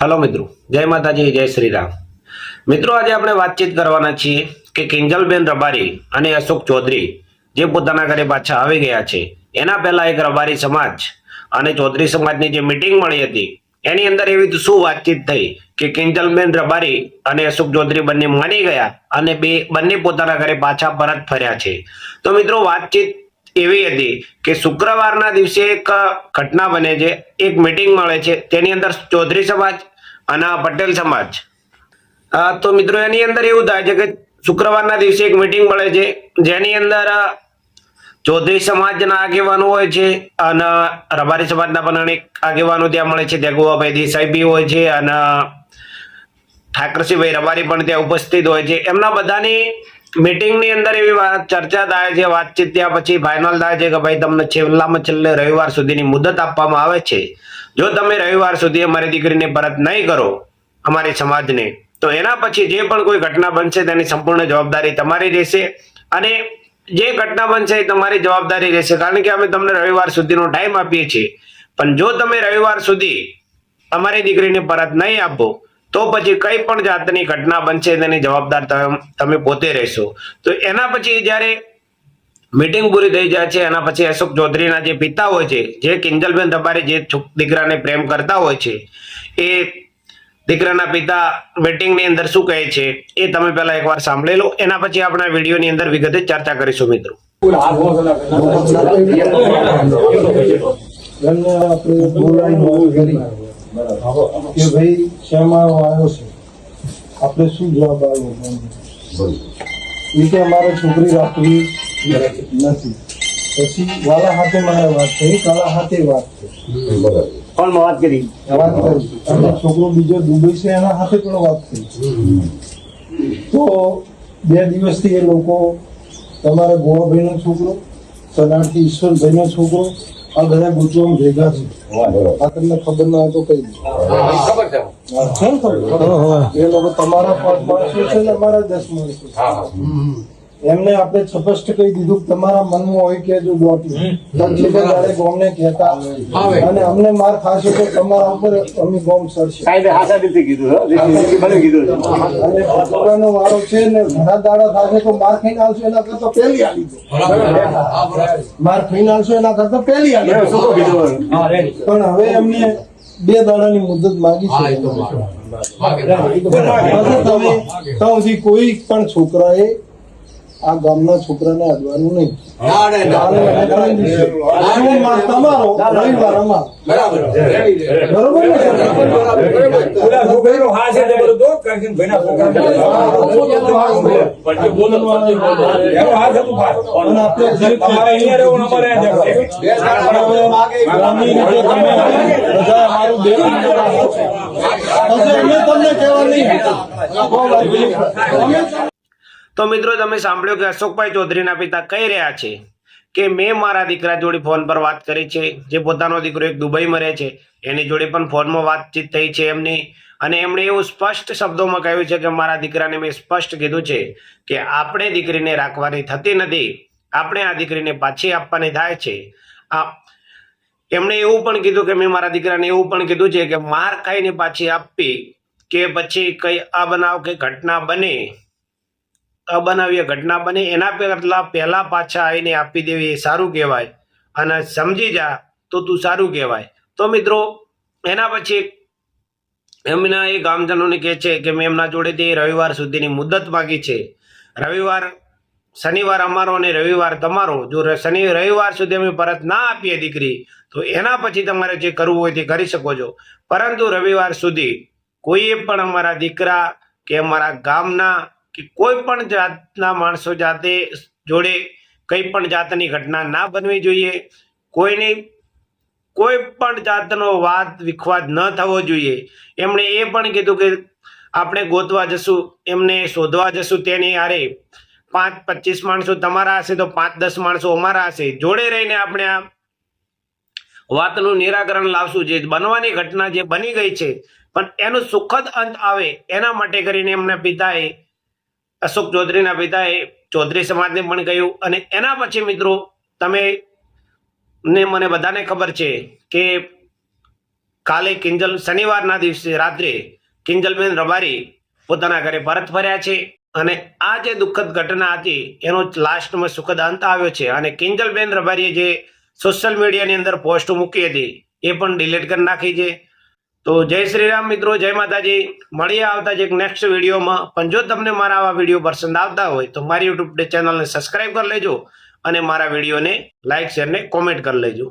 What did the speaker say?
Hello मित्रों, जय माताजी, जय श्री राम। मित्रों, आज આપણે વાતચીત કરવાના છીએ કે કિંજલબેન રબારી અને અશોક ચૌધરી જે પોતાના ઘરે પાછા આવી ગયા છે એના પહેલા એક રબારી સમાજ અને ચૌધરી સમાજની જે મીટિંગ મળી હતી એની અંદર એવી શું વાતચીત થઈ કે કિંજલબેન રબારી અને અશોક ચૌધરી બંને માની ગયા અને બંને પોતાના ઘરે પાછા પરત ફર્યા છે। તો મિત્રો, વાતચીત એવી હતી કે શુક્રવારના દિવસે એક ઘટના બને છે, એક મીટિંગ મળે છે, તેની અંદર ચૌધરી સમાજ અને પટેલ સમાજ। તો મિત્રો, એની અંદર એવું થાય છે કે શુક્રવારના દિવસે એક મીટિંગ મળે છે જેની અંદર ચૌધરી સમાજના આગેવાનો હોય છે અને રબારી સમાજના પણ અનેક આગેવાનો ત્યાં મળે છે। ત્યાં ગોવાભાઈ દેસાઈ બી હોય છે અને ઠાકરસિંહભાઈ રબારી પણ ત્યાં ઉપસ્થિત હોય છે। એમના બધાની મીટિંગની અંદર એવી ચર્ચા થાય છે, વાતચીત ત્યાં પછી ફાઇનલ થાય છે કે ભાઈ તમને છેલ્લામાં છેલ્લે રવિવાર સુધીની મુદત આપવામાં આવે છે। જો તમે રવિવાર સુધી અમારી દીકરીને પરત નહીં કરો અમારી સમાજને, તો એના પછી જે પણ કોઈ ઘટના બનશે તેની સંપૂર્ણ જવાબદારી તમારી રહેશે અને જે ઘટના બનશે એ તમારી જવાબદારી રહેશે, કારણ કે અમે તમને રવિવાર સુધીનો ટાઈમ આપીએ છીએ। પણ જો તમે રવિવાર સુધી અમારી દીકરીને પરત નહીં આપો તો પછી કઈ પણ જાતની ઘટના બનશે તેની જવાબદાર તમે પોતે રહેશો। તો એના પછી જ્યારે મીટિંગ પૂરી થઈ જાય છે એના પછી અશોક ચૌધરીના જે પિતા હોય છે, જે કિંજલબેન રબારી જે દીકરાને પ્રેમ કરતા હોય છે, એ દીકરાના પિતા મીટિંગની અંદર શું કહે છે એ તમે પહેલા એકવાર સાંભળી લો, એના પછી આપણે વિડીયોની અંદર વિગતે ચર્ચા કરીશું। મિત્રો, કે ભાઈ શેમાં આવ્યો છે, આપણે શું જવાબ આવ્યો એ કે અમારે છોકરી રાખવી નથી। પછી વાલા હાથે મારે વાત થઈ, કાલા હાથે વાત થઈ, કોણ વાત કરી અને છોકરો બીજો દુબઈ છે એના હાથે પણ વાત થઈ। તો 2 દિવસથી એ લોકો તમારા ગોવાભાઈ નો છોકરો, સદાણથી ઈશ્વરભાઈ નો છોકરો, આ બધા ગોચવામાં ભેગા છે। આ તમને ખબર ના હોય તો કઈ એ લોકો તમારા 5 માણસો છે ને અમારા 10 માણસો છે। એમને આપણે સ્પષ્ટ કહી દીધું કે તમારા મનમાં હોય કે જો ગોમને કહેતા અને અમને માર ખાશે તો તમારા ઉપર અમે ગોમ સરશે અને ભગવાનનો વારો છે ને ઘણા દાડા થશે તો માર ખાઈને આવશે એના કરતા પહેલી આવી દો, માર ખાઈને આવશે એના કરતા પહેલી આવી દો। પણ હવે એમને 2 દાડાની મુદત માગી છે। તમે કોઈ પણ છોકરાએ આ ગામના છોકરાને અડવાનું નહીં। તમારો રવિવાર અમારો તો મિત્રો, તમે સાંભળ્યું કે અશોકભાઈ ચૌધરીના પિતા કહી રહ્યા છે કે મેં મારા દીકરા જોડે ફોન પર વાત કરી છે, જે પોતાનો દીકરો એક દુબઈમાં રહે છે એની જોડે પણ ફોનમાં વાતચીત થઈ છે એમની, અને એમણે એવું સ્પષ્ટ શબ્દોમાં કહ્યું છે કે મારા દીકરાને મેં સ્પષ્ટ કીધું છે કે આપણે દીકરીને રાખવાની થતી નથી, આપણે આ દીકરીને પાછી આપવાની થાય છે। એમણે એવું પણ કીધું કે મેં મારા દીકરાને એવું પણ કીધું છે કે માર ખાઈને પાછી આપવી કે પછી કઈ અબનાવ કે ઘટના બને, અબનાવીય ઘટના બને એના પહેલા પાછા આવીને આપી દેવી એ સારું કહેવાય, અને સમજી જા તો તું સારું કહેવાય। તો મિત્રો, એના પછી એમના એ ગામજનોને કહે છે કે મેં એમના જોડેથી રવિવાર સુધીની મુદત માગી છે। શનિવાર અમારો અને રવિવાર તમારો, જો રવિવાર સુધી અમે પરત ના આપીએ દીકરી તો એના પછી તમારે જે કરવું હોય તે કરી શકો છો, પરંતુ રવિવાર સુધી કોઈએ પણ અમારા દીકરા કે અમારા ગામના કે કોઈ પણ જાતના માણસો જાતે જોડે કઈ પણ જાતની ઘટના ના બનવી જોઈએ, કોઈની કોઈ પણ જાતનો વાદ વિખવાદ ન થવો જોઈએ। એમણે એ પણ કીધું કે આપણે ગોતવા જશું, એમને શોધવા જશું, તેની હારે 5-25 માણસો તમારા હશે તો 5-10 માણસો અમારા હશે, જોડે રહીને આપણે આ વાતનું નિરાકરણ લાવશું। જે બનવાની ઘટના જે બની ગઈ છે પણ એનું સુખદ અંત આવે એના માટે કરીને એમના પિતાએ, અશોક ચૌધરીના પિતાએ ચૌધરી સમાજને પણ કહ્યું। અને એના પછી મિત્રો, તમે ને મને બધાને ખબર છે કે કાલે શનિવારના દિવસે રાત્રે કિંજલબેન રબારી પોતાના ઘરે પરત ફર્યા છે અને આ જે દુઃખદ ઘટના હતી એનો લાસ્ટમાં સુખદ અંત આવ્યો છે અને કિંજલબેન રબારીએ જે સોશિયલ મીડિયાની અંદર પોસ્ટ મૂકી હતી એ પણ ડિલીટ કરી નાખી છે. તો જય શ્રી રામ મિત્રો, જય માતાજી. મળીએ આવતા જ એક નેક્સ્ટ વિડીયોમાં. પણ જો તમને મારા આવા વિડીયો પસંદ આવતા હોય તો મારી યુટ્યુબ ચેનલને સબસ્ક્રાઇબ કરી લેજો અને મારા વિડીયોને લાઇક શેર ને કોમેન્ટ કરી લેજો.